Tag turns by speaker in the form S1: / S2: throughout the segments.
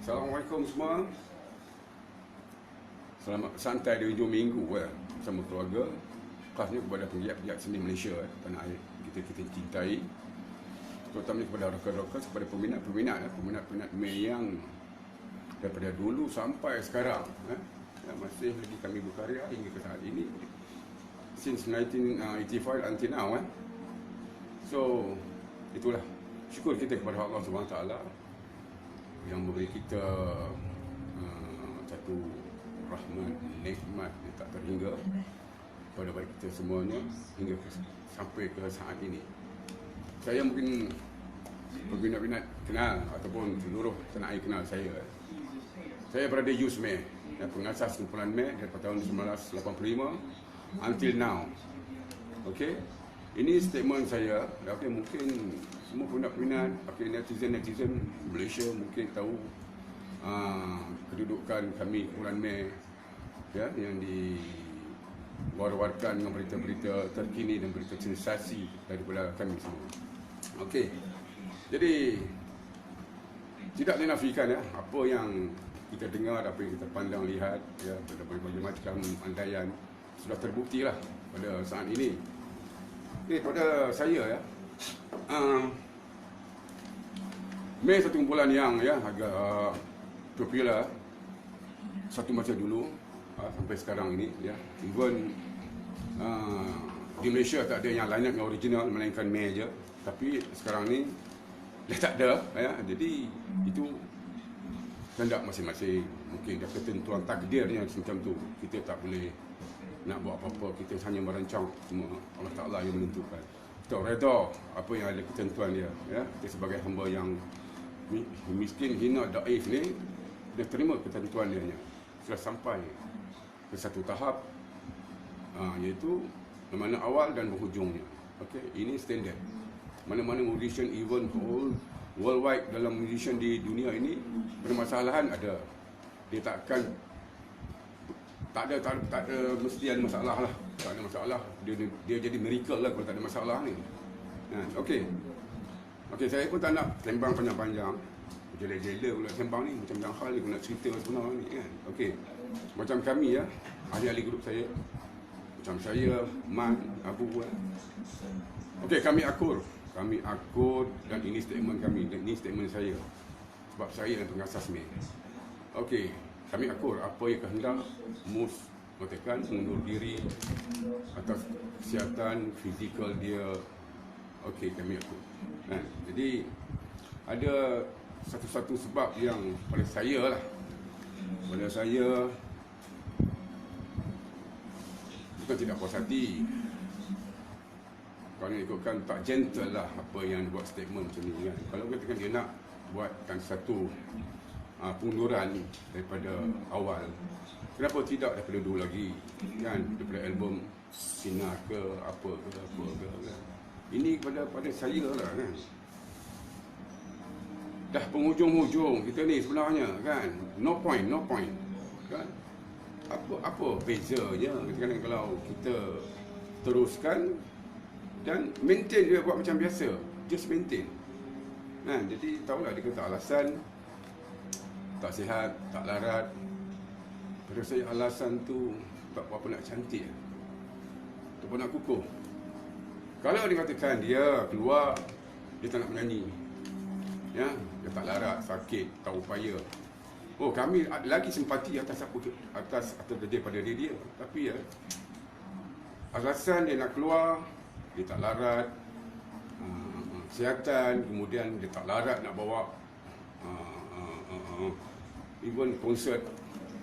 S1: Assalamualaikum semua. Selamat santai di hujung minggu bersama keluarga. Khasnya kepada penggiat-penggiat seni Malaysia tanah air kita cintai. Terutamanya kepada rocker-rocker, kepada peminat-peminat Mei yang daripada dulu sampai sekarang yang masih lagi kami berkarya hingga ke saat ini. Since 1985 until now So itulah syukur kita kepada Allah SWT yang memberi kita satu rahmat, nikmat yang tak terhingga pada baik kita semuanya hingga sampai ke saat ini. Saya mungkin peminat-peminat kenal ataupun seluruh tanah air kenal saya. Saya berada Yus Mei, pengasas kumpulan Mei daripada tahun 1985 until now. Okey. Ini statement saya. Okay, mungkin semua peminat-peminat, netizen Malaysia mungkin tahu kedudukan kami kumpulan Mei yang diwar-warkan dengan berita-berita terkini dan berita sensasi daripada kami semua. Okey. Jadi tidak dinafikan apa yang kita dengar, apa yang kita pandang lihat berbagai macam andaian sudah terbukti pada saat ini. Pada saya Mei satu kumpulan yang agak popular satu masa dulu sampai sekarang ini even di Malaysia tak ada yang line up yang original melainkan Mei je, tapi sekarang ni dah tak ada jadi itu kehendak masing-masing, mungkin dah ketentuan takdirnya macam tu. Kita tak boleh nak buat apa-apa, kita hanya merancang, semua Allah Ta'ala yang menentukan. Kita reda apa yang ada ketentuan dia kita sebagai hamba yang miskin, hina, daif ni dia terima ketentuan dia sudah sampai ke satu tahap iaitu mana awal dan berhujungnya. Okey, ini standard. Mana-mana musician, even whole worldwide dalam musician di dunia ini permasalahan ada. Dia tak ada mesti ada masalah lah. Tak ada masalah. Dia jadi miracle lah kalau tak ada masalah ni. Okey. Okey, saya pun tak nak sembang panjang-panjang. Jela-jela pula sembang ni, macam yang hal ni aku nak cerita sebenar ni Okey. Macam kami ahli-ahli grup saya. Macam saya, Man, Abu Okey, kami akur dan ini statement kami, ini statement saya. Sebab saya yang pengasas Mei. Okey. Kami akur apa yang kehendak mus mengatakan mengundur diri atas kesihatan fizikal dia. Okey, kami akur. Jadi ada satu-satu sebab yang pada saya bukan tidak puas hati. Kalau ikutkan tak gentle lah apa yang buat statement macam ni Kalau katakan dia nak buatkan satu pengunduran daripada awal, kenapa tidak daripada dulu lagi daripada album Sinar ke apa ke ini pada saya lah dah penghujung-hujung kita ni sebenarnya no point apa bezanya kalau kita teruskan dan maintain dia buat macam biasa, just maintain jadi tahulah dia kata alasan tak sihat, tak larat. Pada saya alasan tu tak apa nak cantik ataupun nak kukuh. Kalau dia katakan dia keluar, dia tak nak menyanyi, dia tak larat, sakit, tak upaya, kami lagi simpati atas daripada dia. Tapi alasan dia nak keluar, dia tak larat, kesihatan, kemudian dia tak larat nak bawa even konsert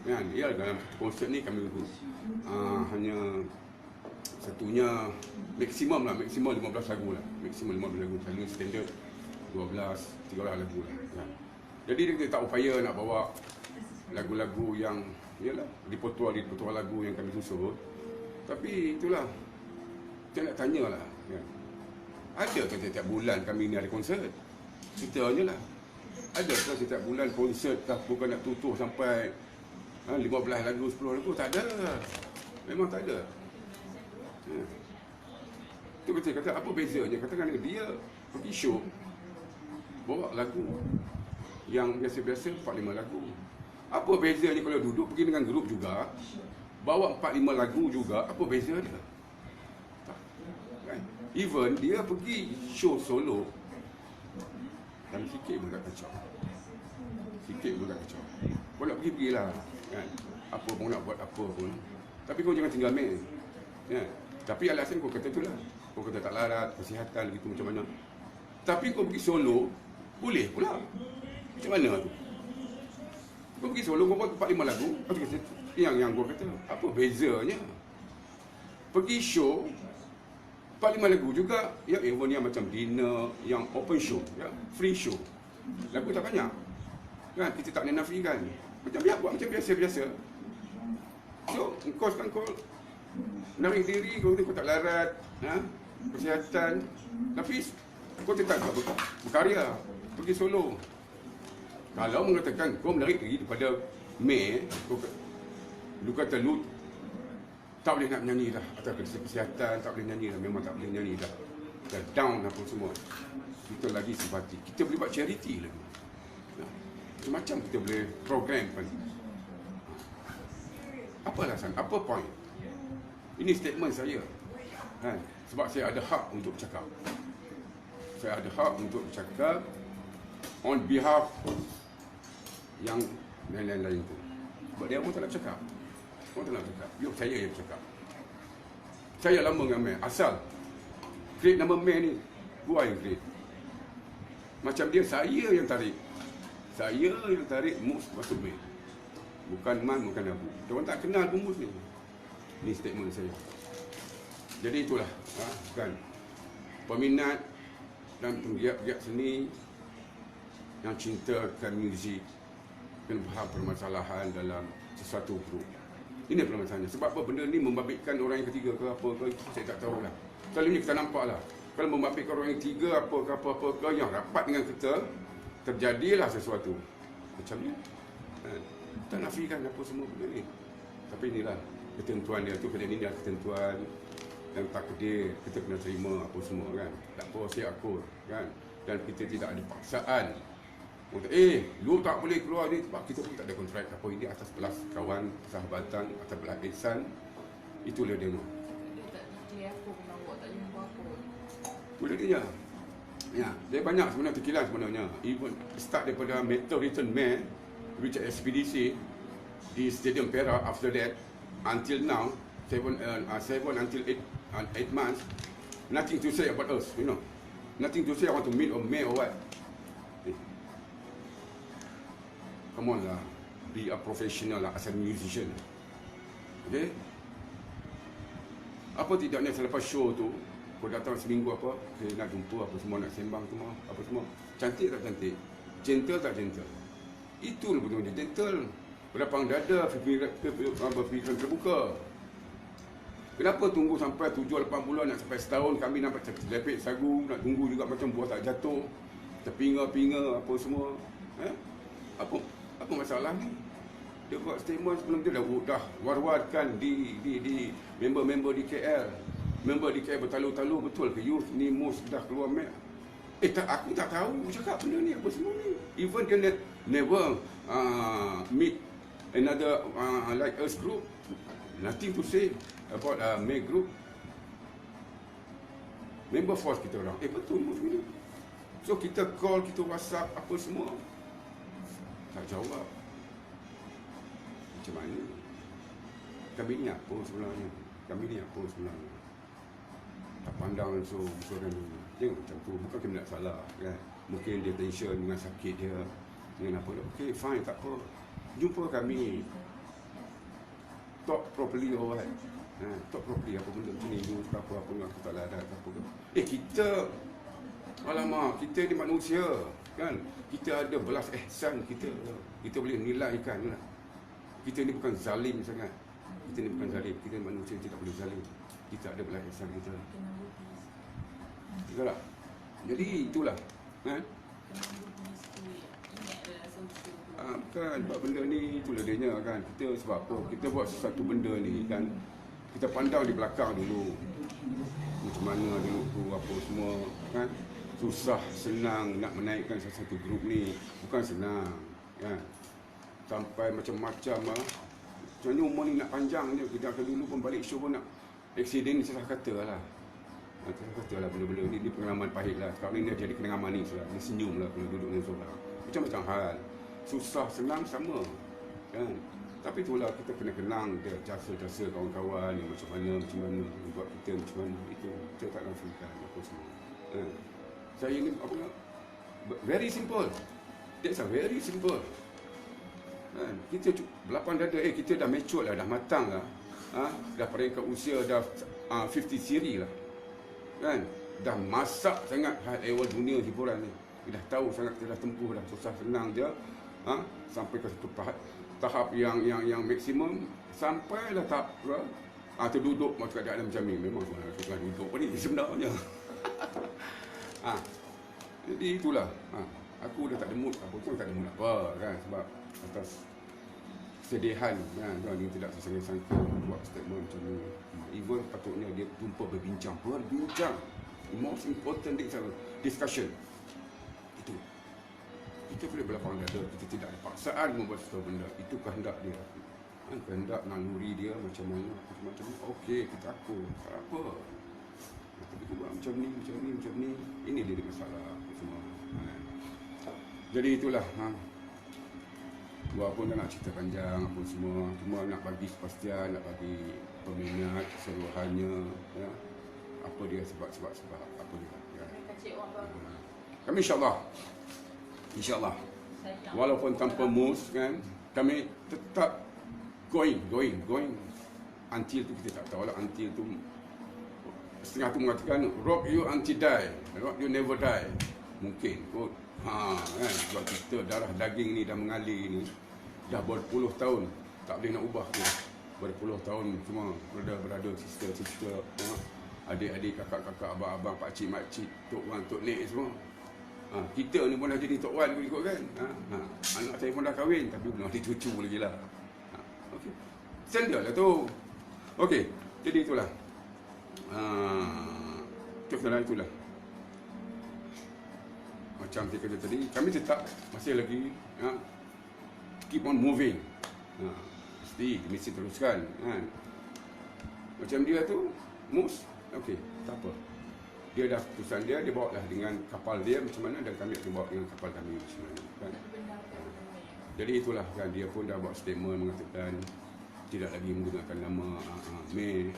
S1: dalam konsert ni kami hanya satunya maksimum 15 lagu selalu standard 12-13 lagu jadi dia tak upaya nak bawa lagu-lagu yang repertoire lagu yang kami susun. Tapi itulah saya nak tanyalah ada ke setiap bulan kami ni ada konsert? Ceritanya lah ada ke setiap bulan konsert bukan nak tutup sampai 15 lagu, 10 lagu? Tak ada. Memang tak ada. Tu kata apa bezanya? Katakan dia pergi show bawa lagu Yang biasa-biasa 4-5 lagu. Apa bezanya kalau duduk pergi dengan grup juga, bawa 4-5 lagu juga, apa beza dia? Tak. Kan? Even dia pergi show solo, dan sikit pun tak kacau. Sikit pun tak kacau. Kau nak pergi-pergilah. Kan? Apa pun nak buat apa pun. Tapi kau jangan tinggal main. Kan? Tapi alasan kau kata itulah. Kau kata tak larat, kesihatan gitu macam mana. Tapi kau pergi solo, boleh pula. Macam mana tu? Kau pergi solo, kau buat 4-5 lagu, yang gua kata, apa bezanya? Pergi show, 4-5 lagu juga, yang event yang macam dinner, yang open show, ya, free show. Lagu tak banyak. Kan, kita tak nak nafikan. Macam biar buat macam biasa-biasa. So, kau sekarang kau menarik diri, kau tak larat, kesihatan. Tapi, kau tetap berkarya, pergi solo. Kalau mengatakan kau menarik diri daripada Mei, lu kata lu tak boleh nak menyanyi dah, atau kesihatan tak boleh nyanyi dah, memang tak boleh nyanyi dah, dah down apa semua. Kita lagi simpati, kita boleh buat charity lagi. Macam-macam kita boleh program pun. Apa alasan? Apa point? Ini statement saya. Kan? Sebab saya ada hak untuk bercakap. Saya ada hak untuk bercakap on behalf yang lain-lain tu. Sebab dia pun tak nak bercakap. Orang tak nak bercakap. Biar saya yang bercakap. Saya lama dengan Mei. Asal create nama Mei ni, gua yang create. Macam dia, saya yang tarik. Saya yang tarik Mus masuk Mei. Bukan Man, bukan Abu. Diorang tak kenal pun Mus ni. Ni statement saya. Jadi itulah, kan, peminat dan penggiat-giat seni yang cintakan muzik dan faham permasalahan dalam sesuatu grup. Ini permasalahannya. Sebab apa benda ni membabitkan orang yang ketiga ke apa ke, saya tak tahu lah. Selalunya kita nampak lah, kalau membabitkan orang yang ketiga apa ke yang rapat dengan kita, terjadilah sesuatu macam ni. Tak nafikan apa semua benda ni. Tapi inilah ketentuan dia tu, kerana ini adalah ketentuan dan takdir, kita kena terima apa semua kan. Tak apa saya akur kan. Dan kita tidak ada paksaan untuk lu tak boleh keluar ni, sebab kita pun tak ada kontrak apa ini, atas belas kawan, sahabatan, atas belas ihsan. Itulah dia.
S2: Dia apa pun awak tak jumpa apa.
S1: Boleh dia. Ya, dia banyak sebenarnya tekilan sebenarnya. Even start daripada Metal Return Man, which expedisi di Stadium Perak, after that until now 7 until 8 months, nothing to say about us, you know. Nothing to say I want to meet or May or what. Come on lah, be a professional lah as a musician. Okay? Apa tidaknya selepas show tu, kau datang seminggu apa, okay, nak jumpa apa semua, nak sembang semua, apa semua. Cantik tak cantik? Gentle tak gentle? Itu betul-betul gentle. Berlapang dada, fikiran terbuka. Kenapa tunggu sampai 7-8 bulan, nak sampai setahun kami nampak lepek sagu, nak tunggu juga macam buah tak jatuh, terpinga-pinga apa semua. Apa masalah ni? Dia buat statement sebelum dia dah war-warkan di member-member di KL. Member di KL bertalu-talu, betul ke youth ni Mus dah keluar Mac? Aku tak tahu cakap benda ni apa semua ni. Even dia never meet another like us group. Nothing to say about May group. Member force kita orang. Betul Mus ni. So kita call, kita WhatsApp apa semua, tak jawab. Macam mana? Kami ni apa sebenarnya? Tak pandang langsung kan. Tengok macam tu. Bukan kami nak salah kan. Mungkin dia tension dengan sakit dia, dengan apa. Okay, fine, tak apa. Jumpa kami. Talk properly or what. Talk properly. Apa benda macam ni. Apa aku tak larat. Kita, alamak, kita ni manusia kan. Kita ada belas ihsan kita. Kita boleh nilaikan lah. Kita ni bukan zalim sangat. Kita ni bukan zalim. Kita manusia, kita tak boleh zalim. Kita ada belas ihsan kita. Betul tak? Jadi itulah kan? Bukan sebab benda ni, itulah dia kan. Kita sebab apa? Kita buat sesuatu benda ni kan, kita pandang di belakang dulu. Macam mana dulu tu, apa semua kan. susah senang nak menaikkan satu grup ni, bukan senang kan. Sampai macam-macam macam ni umur ni nak panjang je. Kita dulu pun balik show pun nak aksiden, salah kata lah. Salah kata lah benda-benda ni pengalaman pahit lah. Sekarang ni dia jadi kenangan manis lah. Dia senyum lah kalau duduk dengan seorang. Macam-macam hal. Susah, senang sama kan. Tapi itulah kita kena kenang dia jasa-jasa kawan-kawan yang macam mana buat kita macam mana. Itu saya tak langsungkan apa semua kan. Saya ni apa nak, very simple. That's a very simple kan. Kita berlapan dada, kita dah mature lah, dah matang lah, dah peringkat usia dah 50 siri lah kan. Dah masak sangat hal ehwal dunia hiburan ni. Dah tahu sangat, kita dah tempuh dah susah senang dia sampai ke satu tahap yang maksimum. Sampailah tahap terduduk macam keadaan macam ni. Memang susah duduk ni sebenarnya. Jadi itulah, aku dah tak ada mood apa pun, tak ada mood apa kan, sebab atas kesedihan kan, dia tidak sesangka buat statement macam ni. Even patutnya dia jumpa berbincang. The most important thing adalah discussion. Itu kita boleh berlapang dada, kita tidak ada paksaan membuat sesuatu benda. Itu kehendak dia, kehendak naluri dia macam mana, okey kita aku tak apa. Tapi tu buat macam ni, ini dia masalah semua. Jadi itulah, walaupun tak nak cerita panjang apa semua, cuma nak bagi kepastian, nak bagi peminat keseluruhannya ya, apa dia sebab apa dia ya. Kami insyaAllah walaupun tanpa mus kan, kami tetap going until tu kita tak tahu lah, until tu setengah tu mengatakan rock you until die, rock you never die. Mungkin kot kan, sebab kita darah daging ni dah mengalir ni dah berpuluh tahun, tak boleh nak ubah tu. Berpuluh tahun semua brother, sister, adik-adik, kakak-kakak, abang-abang, pakcik, makcik, tok wan, tok nek semua. Kita ni pun dah jadi tok wan ikut kan. Anak saya pun dah kahwin tapi belum ada cucu lagi lah. Okey. Standard lah tu. Okey. Jadi itulah. Itulah. Macam saya kata tadi, kami tetap masih lagi keep on moving. Mesti teruskan kan. Macam dia tu Mus, okey, tak apa. Dia dah keputusan dia bawa lah dengan kapal dia macam mana, dan kami akan bawa dengan kapal kami macam mana kan. Jadi itulah kan, dia pun dah buat statement mengatakan tidak lagi menggunakan nama May,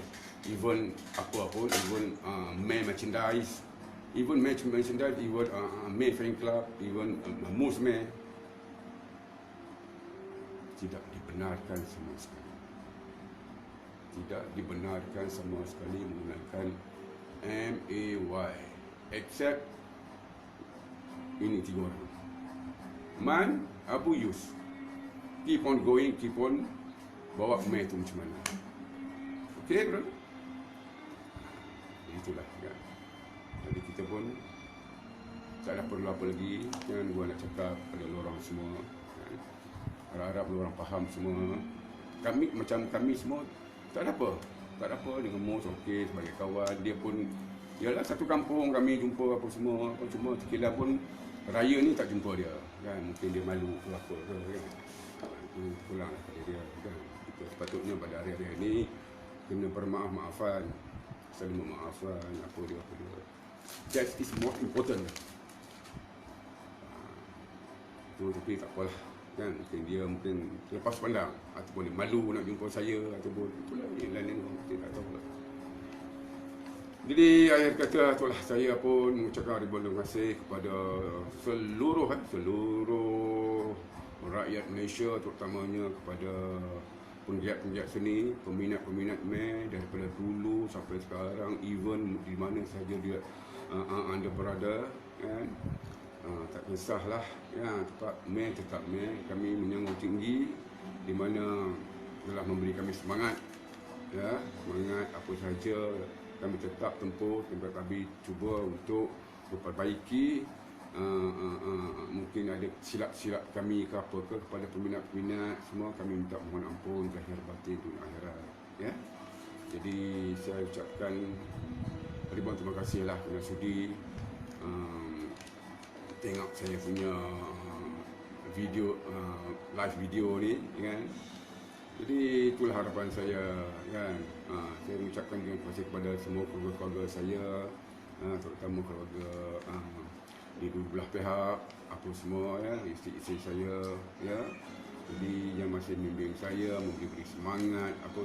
S1: even apa pun, even May merchandise, even May fan club, even Mus May tidak dibenarkan sama sekali. Tidak dibenarkan sama sekali menggunakan MAY, except ini 3 orang. Man, Abu Yus, keep on going, keep on bawa May tu macam mana. Okey bro? Itulah kan. Jadi kita pun tak ada perlu apa lagi kan, gua nak cakap pada lorong semua kan. Harap-harap orang faham semua. Kami semua tak ada apa dengan Mus, okey sebagai kawan. Dia pun ialah satu kampung, kami jumpa apa semua, cuma sekiranya pun raya ni tak jumpa dia kan, mungkin dia malu ke apa ke kan. Itu pulang pada dia kan. Kita sepatutnya pada hari-hari ni kena bermaaf-maafan, saling memaafkan apa dia. That is more important. Itu tapi tak apalah kan, mungkin dia lepas pandang ataupun dia malu nak jumpa saya ataupun itulah yang lain kita tak tahu lah. Jadi akhir kata itulah, saya pun mengucapkan ribuan terima kasih kepada seluruh rakyat Malaysia, terutamanya kepada penggiat-penggiat seni, peminat-peminat May daripada dulu sampai sekarang, even di mana saja dia anda berada kan. Tak kisahlah ya, tetap May. Kami menyambut tinggi di mana telah memberi kami semangat ya, semangat apa saja kami tetap tempuh, kami cuba untuk memperbaiki mungkin ada silap-silap kami ke apa ke, kepada peminat-peminat semua kami minta mohon ampun zahir batin dunia akhirat ya. Jadi saya ucapkan ribuan terima kasihlah kerana sudi tengok saya punya video, live video ni kan. Jadi itulah harapan saya kan. Saya mengucapkan terima kasih kepada semua keluarga saya, terutama keluarga di dua belah pihak, apa semua ya, isteri saya ya. Jadi yang masih membimbing saya, memberi semangat apa